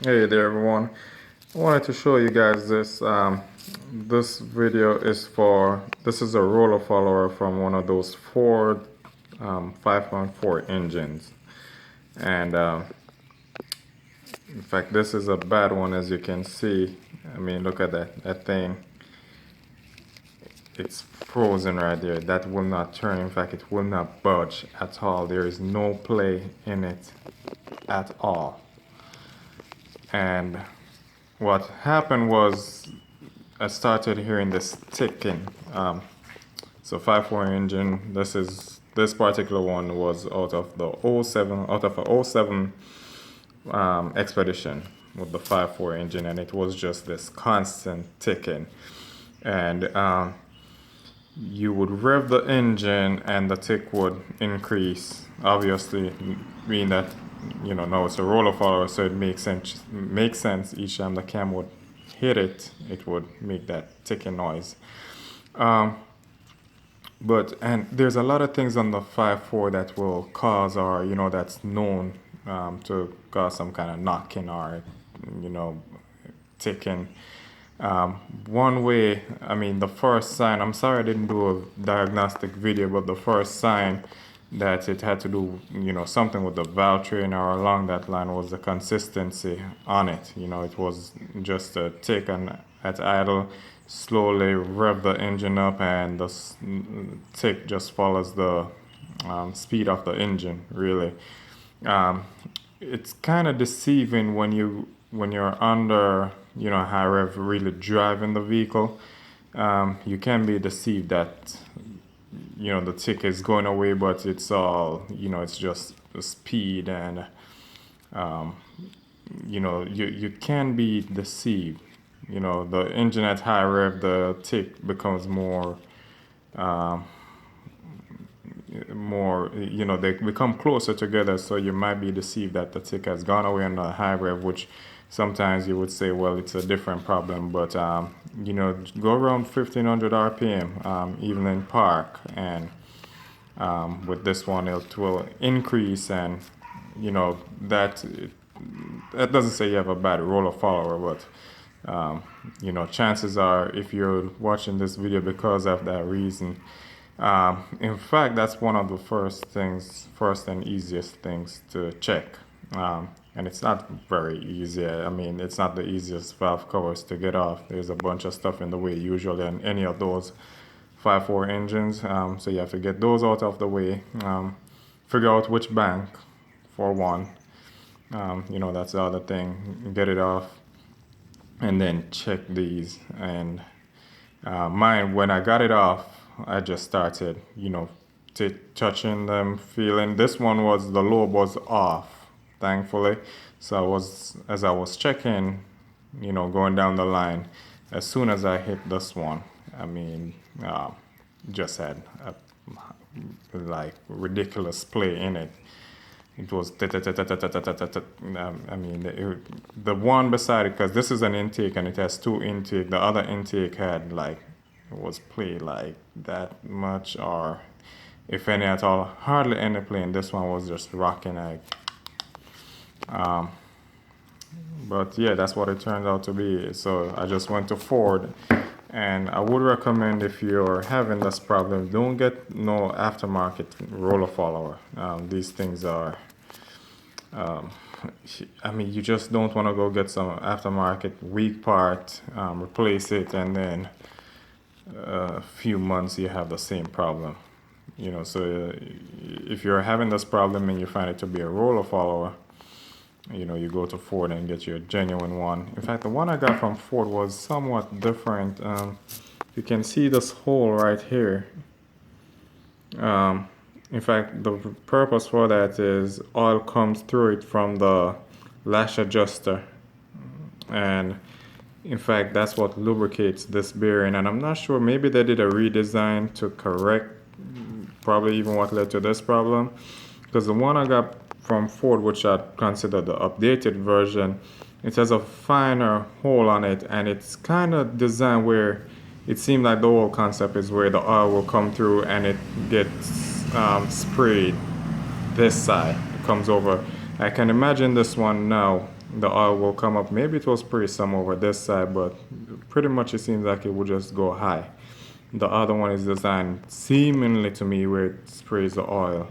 Hey there everyone. I wanted to show you guys this. This video is this is a roller follower from one of those Ford 5.4 engines. And in fact, this is a bad one, as you can see. I mean, look at that thing. It's frozen right there. That will not turn. In fact, it will not budge at all. There is no play in it at all. And what happened was I started hearing this ticking. So 5.4 engine. This particular one was out of the out of a '07 Expedition with the 5.4 engine, and it was just this constant ticking. And you would rev the engine, and the tick would increase. Obviously, being that now it's a roller follower, so it makes sense each time the cam would hit it, it would make that ticking noise. And there's a lot of things on the 5.4 that will cause, or that's known to cause some kind of knocking or ticking. One way, I mean, the first sign, I'm sorry I didn't do a diagnostic video, but the first sign that it had to do, something with the valve train or along that line was the consistency on it. It was just a tick at idle, slowly rev the engine up, and the tick just follows the speed of the engine, really. It's kind of deceiving when you're under, high rev, really driving the vehicle. You can be deceived that the tick is going away, but it's all, it's just the speed, and you can be deceived. The engine at high rev, the tick becomes more, they become closer together, so you might be deceived that the tick has gone away on the high rev, which sometimes you would say, well, it's a different problem. But go around 1500 RPM, even in park, and with this one it will increase. And that doesn't say you have a bad roller follower, but chances are, if you're watching this video because of that reason, in fact, that's one of the first and easiest things to check. And it's not very easy. I mean, it's not the easiest valve covers to get off. There's a bunch of stuff in the way usually on any of those 5.4 engines. So you have to get those out of the way. Figure out which bank, for one. That's the other thing. Get it off, and then check these. And mine, when I got it off, I just started, touching them, feeling. This one the lobe was off, thankfully. So as I was checking, going down the line, as soon as I hit this one, I mean, just had a like ridiculous play in it. It was, I mean, the one beside it, because this is an intake and it has two intake. The other intake had was play like that much, or if any at all, hardly any play. And this one was just rocking. But yeah, that's what it turned out to be. So I just went to Ford, and I would recommend, if you're having this problem, don't get no aftermarket roller follower. These things are, I mean, you just don't want to go get some aftermarket weak part, replace it, and then a few months you have the same problem. So if you're having this problem and you find it to be a roller follower, you go to Ford and get your genuine one. In fact, the one I got from Ford was somewhat different. You can see this hole right here. In fact, the purpose for that is oil comes through it from the lash adjuster, and in fact, that's what lubricates this bearing. And I'm not sure, maybe they did a redesign to correct probably even what led to this problem, because the one I got from Ford, which I consider the updated version, it has a finer hole on it, and it's kind of designed where it seemed like the whole concept is where the oil will come through and it gets sprayed this side. It comes over. I can imagine this one now the oil will come up. Maybe it was pretty some over this side, but pretty much it seems like it would just go high. The other one is designed seemingly to me where it sprays the oil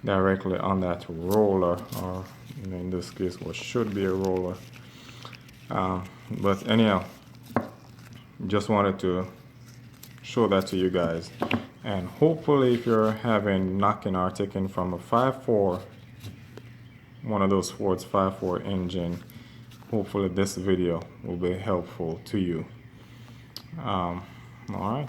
directly on that roller, or in this case what should be a roller. But anyhow, just wanted to show that to you guys, and hopefully if you're having knocking or taking from a 5.4, one of those Ford's 5.4 engine, hopefully this video will be helpful to you. All right.